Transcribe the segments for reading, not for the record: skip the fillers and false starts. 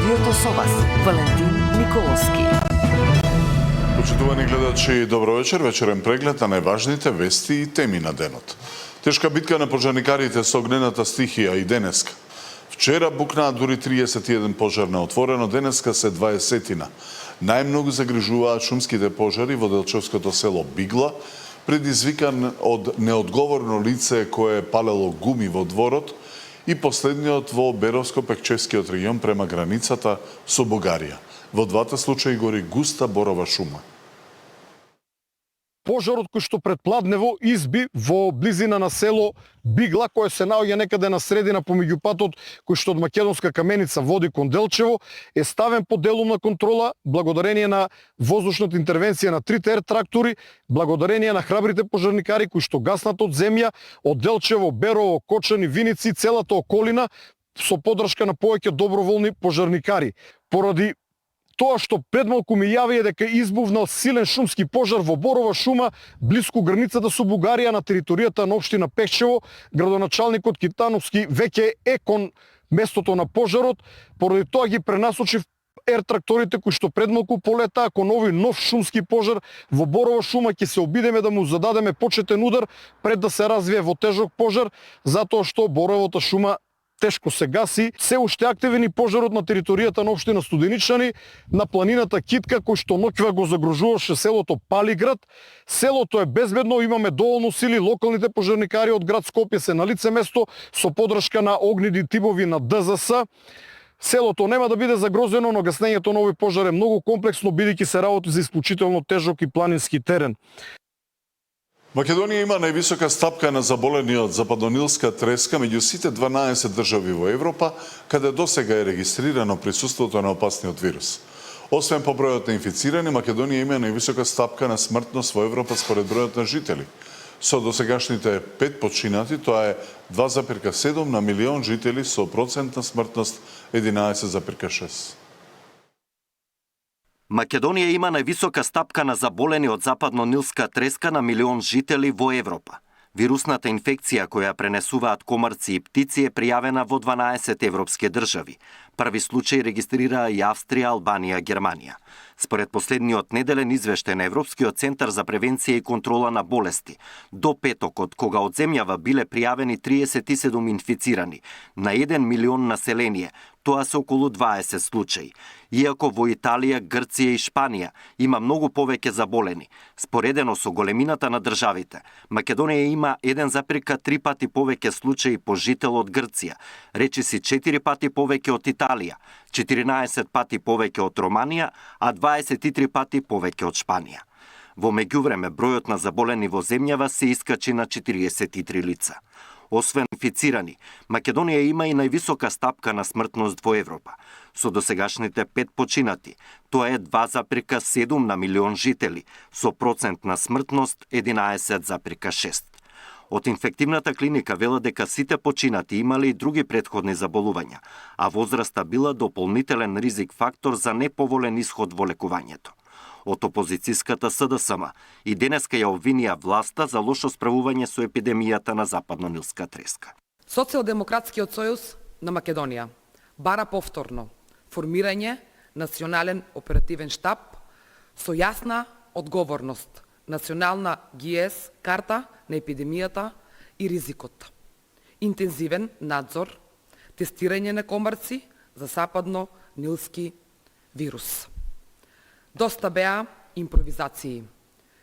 студиото со вас, Валентин Николовски. Почитувани гледачи, добро вечер. Вечерен преглед на најважните вести и теми на денот. Тешка битка на пожарникарите со огнената стихија и денеска. Вчера букнаа дури 31 пожар на отворено, денеска се 20-тина. Најмногу загрижуваат шумските пожари во делчевското село Бигла, предизвикан од неодговорно лице кое палело гуми во дворот, и последниот во Беровско-Пекчевскиот регион према границата со Бугарија. Во двата случаи гори густа борова шума. Пожарот кој што предпладнево изби во близина на село Бигла, кое се наоѓа некаде на средина помеѓу патот кој што од Македонска Каменица води кон Делчево, е ставен под делумна контрола благодарение на воздушната интервенција на 3 ТР трактори, благодарение на храбрите пожарникари кои што гаснат од земја, од Делчево, Берово, Кочани, Виници, целата околина со поддршка на повеќе доброволни пожарникари. Поради тоа што предмалку ми јавија дека избувнал силен шумски пожар во борова шума блиску границата со Бугарија на територијата на општина Пехчево, градоначалникот Китановски веќе е кон местото на пожарот, поради тоа ги пренасочи ер-тракторите кои што предмалку полетаа кон овој нов шумски пожар во борова шума. Ќе се обидеме да му зададеме почетен удар пред да се развие во тежок пожар, затоа што боровата шума тешко се гаси. Се уште активен и пожарот на територијата на општина Студеничани, на планината Китка, кој што ноќва го загрожуваше селото Палиград. Селото е безбедно, имаме доволно сили, локалните пожарникари од град Скопје се на лице место со поддршка на огнени тимови на ДЗС. Селото нема да биде загрозено, но гаснењето на овој пожар е многу комплексно, бидејќи се работи за исклучително тежок и планински терен. Македонија има највисока стапка на заболени од западнонилска треска меѓу сите 12 држави во Европа, каде досега е регистрирано присуството на опасниот вирус. Освен по бројот на инфицирани, Македонија има највисока стапка на смртност во Европа според бројот на жители. Со досегашните 5 починати, тоа е 2,7 на милион жители со процент на смртност 11,6. Македонија има највисока стапка на заболени од западнонилска треска на милион жители во Европа. Вирусната инфекција која пренесуваат комарци и птици е пријавена во 12 европски држави. Први случај регистрираа и Австрија, Албанија, Германија. Според последниот неделен извештај на Европскиот центар за превенција и контрола на болести, до петокот, кога од земјава биле пријавени 37 инфицирани на 1 милион население, тоа се околу 20 случаи. Иако во Италија, Грција и Шпанија има многу повеќе заболени, споредено со големината на државите, Македонија има 1,3 пати повеќе случаи по жител од Грција, речиси 4 пати повеќе од Италија, 14 пати повеќе од Романија, а 23 пати повеќе од Шпанија. Во меѓувреме, бројот на заболени во земјава се искачи на 43 лица. Освен инфицирани, Македонија има и највисока стапка на смртност во Европа. Со досегашните 5 починати, тоа е 2,7 на милион жители, со процент на смртност 11,6. Од инфективната клиника вела дека сите починати имале и други претходни заболувања, а возраста била дополнителен ризик фактор за неповолен исход во лекувањето. Од опозицијската СДСМ и денеска ја обвинија власта за лошо справување со епидемијата на западнонилска треска. Социјалдемократскиот сојуз на Македонија бара повторно формирање национален оперативен штаб со јасна одговорност, национална ГИЕС карта на епидемијата и ризикот, интензивен надзор, тестирање на комарци за западно-нилски вирус. Доста беа импровизации.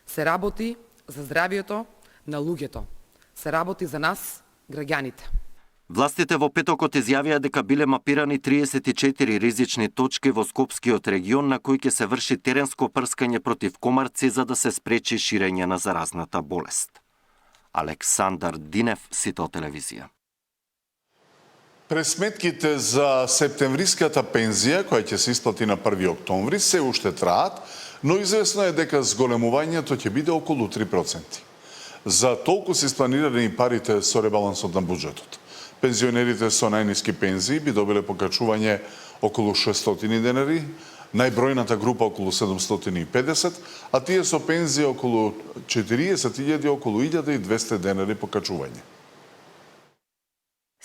Се работи за здравието на луѓето. Се работи за нас, граѓаните. Властите во петокот изјавија дека биле мапирани 34 ризични точки во Скопскиот регион на кои ќе се врши теренско прскање против комарци за да се спречи ширење на заразната болест. Александар Динев, Сител телевизија. Пресметките за септемвриската пензија, која ќе се исплати на 1 октомври, се уште траат, но известно е дека зголемувањето ќе биде околу 3%. За толку се испланирани парите со ребалансот на буџетот. Пензионерите со најниски пензии би добиле покачување околу 600 денари, најбројната група околу 750, а тие со пензија околу 40.000 околу 1.200 денари покачување.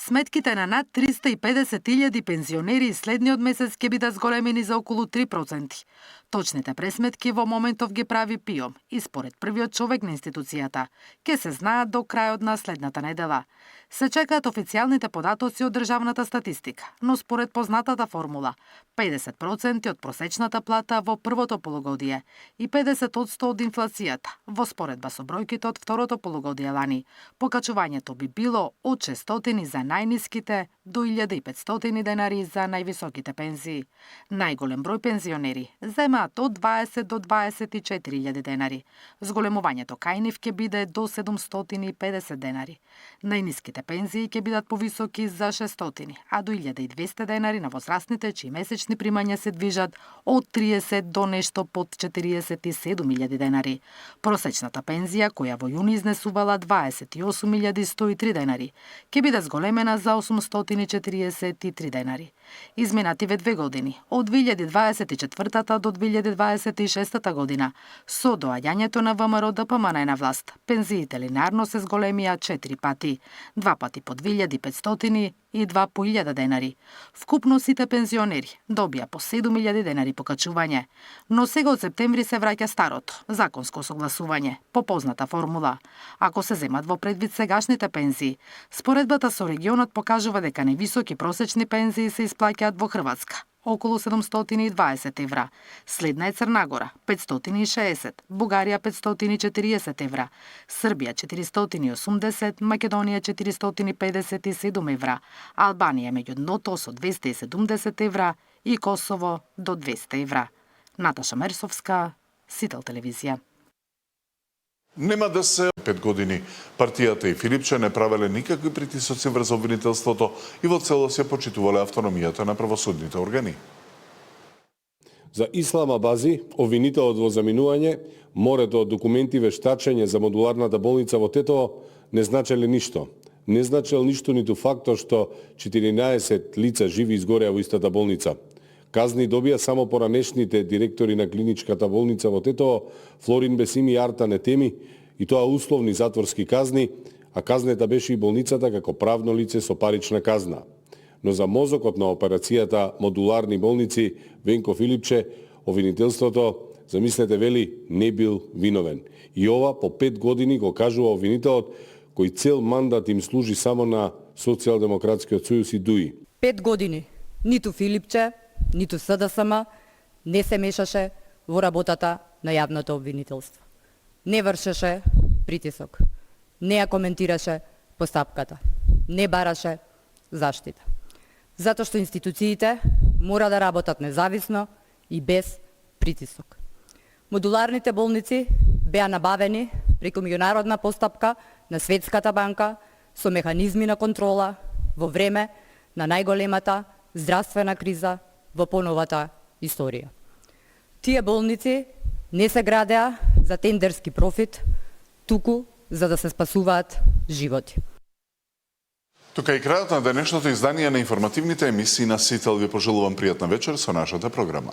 Сметките на над 350.000 пензионери следниот месец ќе бидат зголемени за околу 3%. Точните пресметки во моментов ги прави ПИОМ и според првиот човек на институцијата ќе се знаат до крајот на следната недела. Се чекаат официјалните податоци од државната статистика, но според познатата формула 50% од просечната плата во првото полугодие и 50% од инфлацијата во споредба со бројките од второто полугодие лани, покачувањето би било од 600 за најниските до 1500 денари за највисоките пензии. Најголем број пензионери земаат од 20 до 24.000 денари. Зголемувањето кај нив ќе биде до 750 денари. Најниските пензии ќе бидат повисоки за 600, а до 1200 денари на возрастните чии месечни примања се движат од 30 до нешто под 47.000 денари. Просечната пензија, која во јуни изнесувала 28.103 денари, ќе биде зголемена за 843 денари. Изминативе 2 години, од 2024 до 2026 година, со доаѓањето на ВМРО ДПМН на власт, пензиите линарно се зголемија 4 пати, 2 пати по 2500 и 2 по 1000 денари. Вкупно сите пензионери добија по 7.000 денари покачување, но сега од септември се враќа старото, законско согласување, по позната формула. Ако се земат во предвид сегашните пензии, споредбата со регионот покажува дека највисоки просечни пензии се исплаќаат во Хрватска, околу 720 евра. Следна е Црна Гора, 560, Бугарија 540 евра, Србија 480, Македонија 457 евра, Албанија меѓу дното со 270 евра и Косово до 200 евра. Наташа Мерсовска, Сител телевизија. Нема да се 5 години партијата и Филипче не правеле никакви притисоци врз обвинителството и во целост ја почитувале автономијата на правосудните органи. За Ислама Бази, обвинителот во заминување, морето од документи вештачење за модуларната болница во Тетово не значеле ништо. Не значел ништо ниту фактот што 14 лица живи изгореа во истата болница. Казни добија само поранешните директори на клиничката болница во Тетово, Флорин Бесими и Арта Нетеми, и тоа условни затворски казни, а казнета беше и болницата како правно лице со парична казна. Но за мозокот на операцијата модуларни болници Венко Филипче, обвинителството, замислете, вели, не бил виновен. И ова по 5 години го кажува обвинителот, кој цел мандат им служи само на Социјалдемократскиот сојуз и ДУИ. 5 години ниту Филипче, ниту СДСМ не се мешаше во работата на јавното обвинителство. Не вршеше притисок, не ја коментираше постапката, не бараше заштита. Затоа што институциите мора да работат независно и без притисок. Модуларните болници беа набавени преку меѓународна постапка на Светската банка со механизми на контрола во време на најголемата здравствена криза во поновата историја. Тие болници не се градеа за тендерски профит, туку за да се спасуваат животи. Тука и крајот на денешното издание на информативните емисии на Сител. Ви пожелувам пријатна вечер со нашата програма.